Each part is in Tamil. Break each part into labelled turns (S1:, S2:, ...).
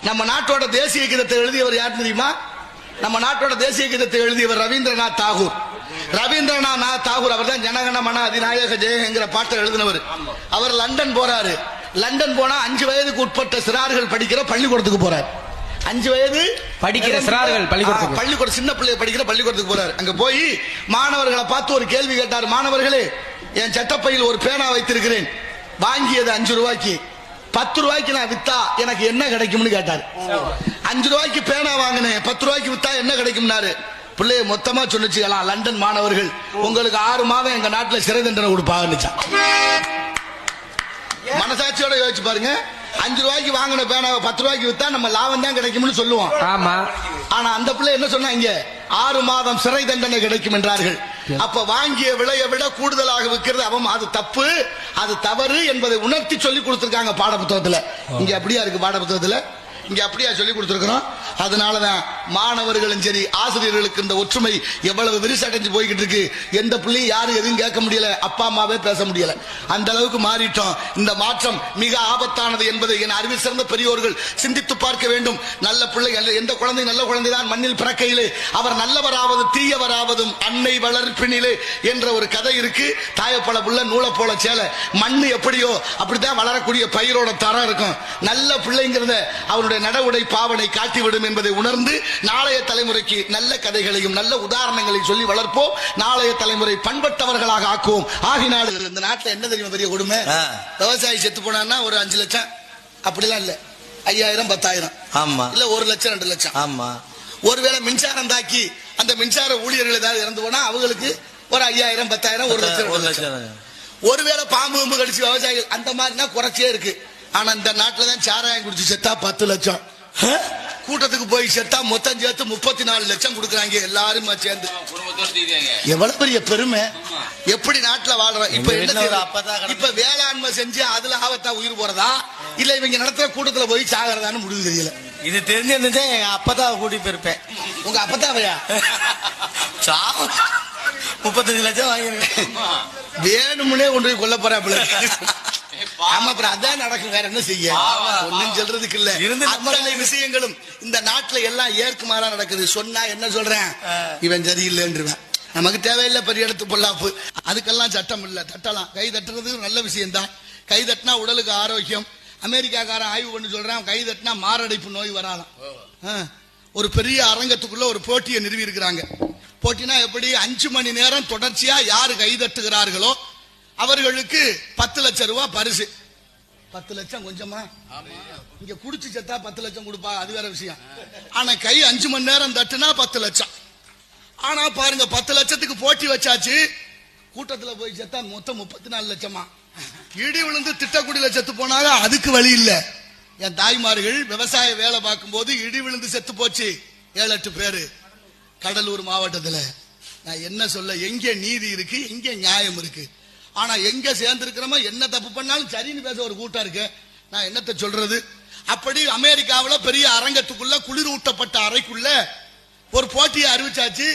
S1: நம்ம நாட்டோட தேசிய கீதத்தை எழுதியவர் யார் தெரியுமா? நம்ம நாட்டோட தேசிய கீதத்தை எழுதியவர் ரவீந்திரநாத் தாகூர். ரவீந்திரநாத் தாகூர் அவர் தான் ஜனகணமன அதிநாயக ஜெயங்கிற பாட்டை எழுதினவர். அவர் லண்டன் போறாரு. லண்டன் போனா 5 வயதுக்கு உட்பட்ட சிறார்கள் படிக்கிற பள்ளிக்கூடத்துக்கு போறாரு. 5 வயது
S2: படிக்கிற சிறார்கள்
S1: பள்ளிக்கூடம், சின்ன பிள்ளை படிக்கிற பள்ளிக்கூடத்துக்கு போறாரு. அங்க போய் மாணவர்களை பார்த்து ஒரு கேள்வி கேட்டார். மாணவர்களே, என் சட்டப்பையில் ஒரு பேனா வைத்திருக்கிறேன், வாங்கியது 5 ரூபாய்க்கு, 10 ரூபாய்க்கு நான் வித்தா எனக்கு என்ன கிடைக்கும்னு கேட்டார். 5 ரூபாய்க்கு பேனா வாங்கினேன், 10 ரூபாய்க்கு வித்தா என்ன கிடைக்கும்னாரு. பிள்ளைய மொத்தமா சொன்னிச்சுக்கலாம், லண்டன் மாணவர்கள் உங்களுக்கு 6 மாதம் எங்க நாட்டுல சிறை தண்டனை கொடுப்பாங்கன்னுச்சான். மனசாட்சியோட யோசிச்சு பாருங்க. 5 ரூபாய்க்கு வாங்கின பேனாவை 10 ரூபாய்க்கு வித்தா நம்ம லாபம் தான் கிடைக்கும்னு சொல்லுவோம்.
S2: ஆமா.
S1: ஆனா அந்த பிள்ளை என்ன சொன்னாங்க? 6 மாதம் சிறை தண்டனை கிடைக்கும் என்றார்கள். அப்ப வாங்கிய விலையை விட கூடுதலாக விற்கிறது அவன், அது தப்பு, அது தவறு என்பதை உணர்த்தி சொல்லி கொடுத்திருக்காங்க பாட புத்தகத்துல. இங்க அப்படியா இருக்கு பாட புத்தகத்துல? இங்க அப்படியா சொல்லி கொடுத்திருக்கிறோம். அதனாலதான் மாணவர்களும் சரி ஆசிரியர்களுக்கு இந்த ஒற்றுமை எவ்வளவு விரிசடைஞ்சு போய்கிட்டு இருக்கு. எந்த பிள்ளையும் யாரும் எதுவும் கேட்க முடியல, அப்பா அம்மாவே பேச முடியல, அந்த அளவுக்கு மாறிட்டோம். இந்த மாற்றம் மிக ஆபத்தானது என்பதை என் அறிவில் சிறந்த பெரியோர்கள் சிந்தித்து பார்க்க வேண்டும். நல்ல பிள்ளை, எந்த குழந்தை நல்ல குழந்தைதான் மண்ணில் பிறக்கையிலே அவர் நல்லவராவது தீயவராவதும் அன்னை வளர்ப்பினிலே என்ற ஒரு கதை இருக்கு. தாயப்பழ புள்ள நூலை போல சேலை, மண்ணு எப்படியோ அப்படித்தான் வளரக்கூடிய பயிரோட தரம் இருக்கும். நல்ல பிள்ளைங்கிறத அவருடைய நடவுடை பாவனை காட்டிவிடும் என்பதை உணர்ந்து நாளைய தலைமுறைக்கு நல்ல கதைகளையும் நல்ல உதாரணங்களையும் சொல்லி வளர்ப்போம். நாளைய தலைமுறை பண்பட்டவர்களாக ஆக்குவோம். ஆகினால இந்த நாட்டில் என்ன தெரியும் பெரிய கொடுமை? விவசாயி செத்து போனான்னா ஒரு 5 லட்சம், அப்படிலாம் இல்ல, 5000 10,000, ஆமா, இல்ல 1 லட்சம் 2 லட்சம், ஆமா. ஒருவேளை மின்சாரம் தாக்கி அந்த மின்சார ஊழியர்கள் ஏதாவது இறந்து போனா அவங்களுக்கு ஒரு 5000 10,000 1 லட்சம் 2 லட்சம். ஒருவேளை பாம்பு கடிச்சு விவசாயிகள் அந்த மாதிரினா குறைச்சே இருக்கு. ஆனா இந்த நாட்டில் தான் சாராயம் குடிச்சு செத்தா 10 லட்சம், கூட்டத்துக்கு போய் செத்தா மொத்தம் சேர்த்து 34 லட்சம் கொடுக்குறாங்க எல்லாரும் சேர்ந்து. எவ்வளவு பெரிய பெருமை! எப்படி நாட்டில் வாழ்றோம். இப்ப என்ன, இப்ப வேளாண்மை செஞ்சு அதுல ஆபத்தா உயிர் போறதா இல்ல இவங்க நடத்துற கூட்டத்துல போய் சாகிறதான்னு முடிவு தெரியல.
S3: இது தெரிஞ்சிருந்தா எங்க அப்பதான் கூட்டி போயிருப்பேன்.
S1: உங்க அப்பதாவையா
S3: 35 லட்சம் வாங்கிருக்கேன்.
S1: வேணும்னே கொண்டு போய் கொல்ல போறாப்புல. ஆமா, அப்புறம் அதான் நடக்கும், வேற என்ன செய்ய? ஒன்னும் சொல்றதுக்கு இல்ல. அத்தனை விஷயங்களும் இந்த நாட்டுல எல்லாம் ஏற்குமாறா நடக்குது. சொன்னா என்ன சொல்றேன், இவன் சரியில்லைன்றுவேன். நமக்கு தேவையில்லை பெரிய இடத்து பொல்லாப்பு, அதுக்கெல்லாம் சட்டம் இல்ல. தட்டலாம், கை தட்டுறது நல்ல விஷயம் தான். கை தட்டினா உடலுக்கு ஆரோக்கியம். அமெரிக்காக்காரன் ஆய்வு பண்ணி சொல்றான், கை தட்டினா மாரடைப்பு நோய் வராலாம். ஒரு பெரிய அரங்கத்துக்குள்ள ஒரு போட்டியை நிறுவி இருக்கிறாங்க. போட்டினா எப்படி? 5 மணி நேரம் தொடர்ச்சியா யாரு கை தட்டுகிறார்களோ அவர்களுக்கு 10 லட்சம் ரூபாய் பரிசு. 10 லட்சம் கொஞ்சமா? இங்க குடிச்சு செத்தா 10 லட்சம் கொடுப்பா, அது வேற விஷயம். ஆனா கை 5 மணி நேரம் தட்டுனா 10 லட்சம். ஆனா பாருங்க, 10 லட்சத்துக்கு போட்டி வச்சாச்சு, கூட்டத்துல போய் செத்தா மொத்தம் 34 லட்சமா. இடி விழுந்து திட்டக்குடியில செத்து போனாலும் அதுக்கு வழி இல்ல. என் தாய்மார்கள் விவசாய வேலை பார்க்கும் போது இடி விழுந்து செத்து போச்சு 7-8 பேரு கடலூர் மாவட்டத்துல. நான் என்ன சொல்ல, எங்க நீதி இருக்கு, எங்க நியாயம் இருக்கு? ஆனா எங்க சேர்ந்திருக்கிறோமோ என்ன தப்பு பண்ணாலும் சரின்னு பேச ஒரு கூட்டம் இருக்கு. நான் என்னத்தை சொல்றது? அப்படி அமெரிக்காவில் பெரிய அரங்கத்துக்குள்ள குளிர் ஊட்டப்பட்ட அறைக்குள்ள ஒரு போட்டியை அறிவிச்சாச்சு.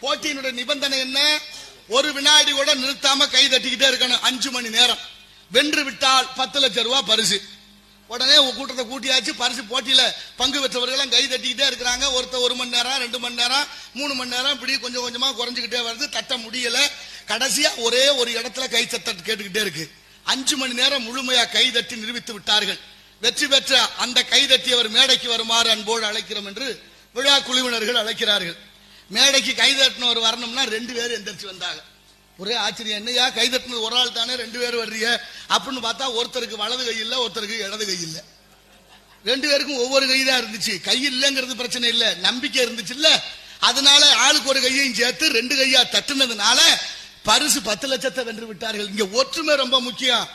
S1: போட்டியினுடைய நிபந்தனை என்ன? 1 வினாடி கூட நிறுத்தாம கை தட்டிக்கிட்டே இருக்கணும் 5 மணி நேரம். வென்று விட்டால் 10 லட்சம் ரூபாய் பரிசு. உடனே கூட்டத்தை கூட்டியாச்சு. பரிசு போட்டியில பங்கு பெற்றவர்கள் கை தட்டிக்கிட்டே இருக்கிறாங்க. ஒருத்தர் 1 மணி நேரம் 2 மணி நேரம் 3 மணி நேரம் இப்படி கொஞ்சம் கொஞ்சமா குறைஞ்சுக்கிட்டே வருது. தட்ட முடியல. கடைசியா ஒரே ஒரு இடத்துல கை தட்ட கேட்டுக்கிட்டே இருக்கு. 5 மணி நேரம் முழுமையா கை தட்டி நிரூபித்து விட்டார்கள். வெற்றி பெற்ற அந்த கை தட்டியவர் மேடைக்கு வருமாறு அன்போடு அழைக்கிறோம் என்று விழா குழுவினர்கள் அழைக்கிறார்கள். மேடைக்கு கை தட்டினவர் வரணும்னா 2 பேர் எந்திரிச்சு வந்தாங்க. ஒரே ஆச்சரியம், என்னையா கை தட்டினது ஒரு ஆள் தானே 2 பேர் வர்றீங்க அப்படின்னு பார்த்தா ஒருத்தருக்கு வலது கை இல்ல, ஒருத்தருக்கு இடது கை இல்ல. 2 பேருக்கும் ஒவ்வொரு கை தான் இருந்துச்சு. கை இல்லைங்கிறது பிரச்சனை இல்ல, நம்பிக்கை இருந்துச்சு இல்ல. அதனால ஆளுக்கு ஒரு கையையும் சேர்த்து 2 கையா தட்டுனதுனால பரிசு 10 லட்சத்தை வென்று விட்டார்கள். இங்க ஒற்றுமை ரொம்ப முக்கியம்.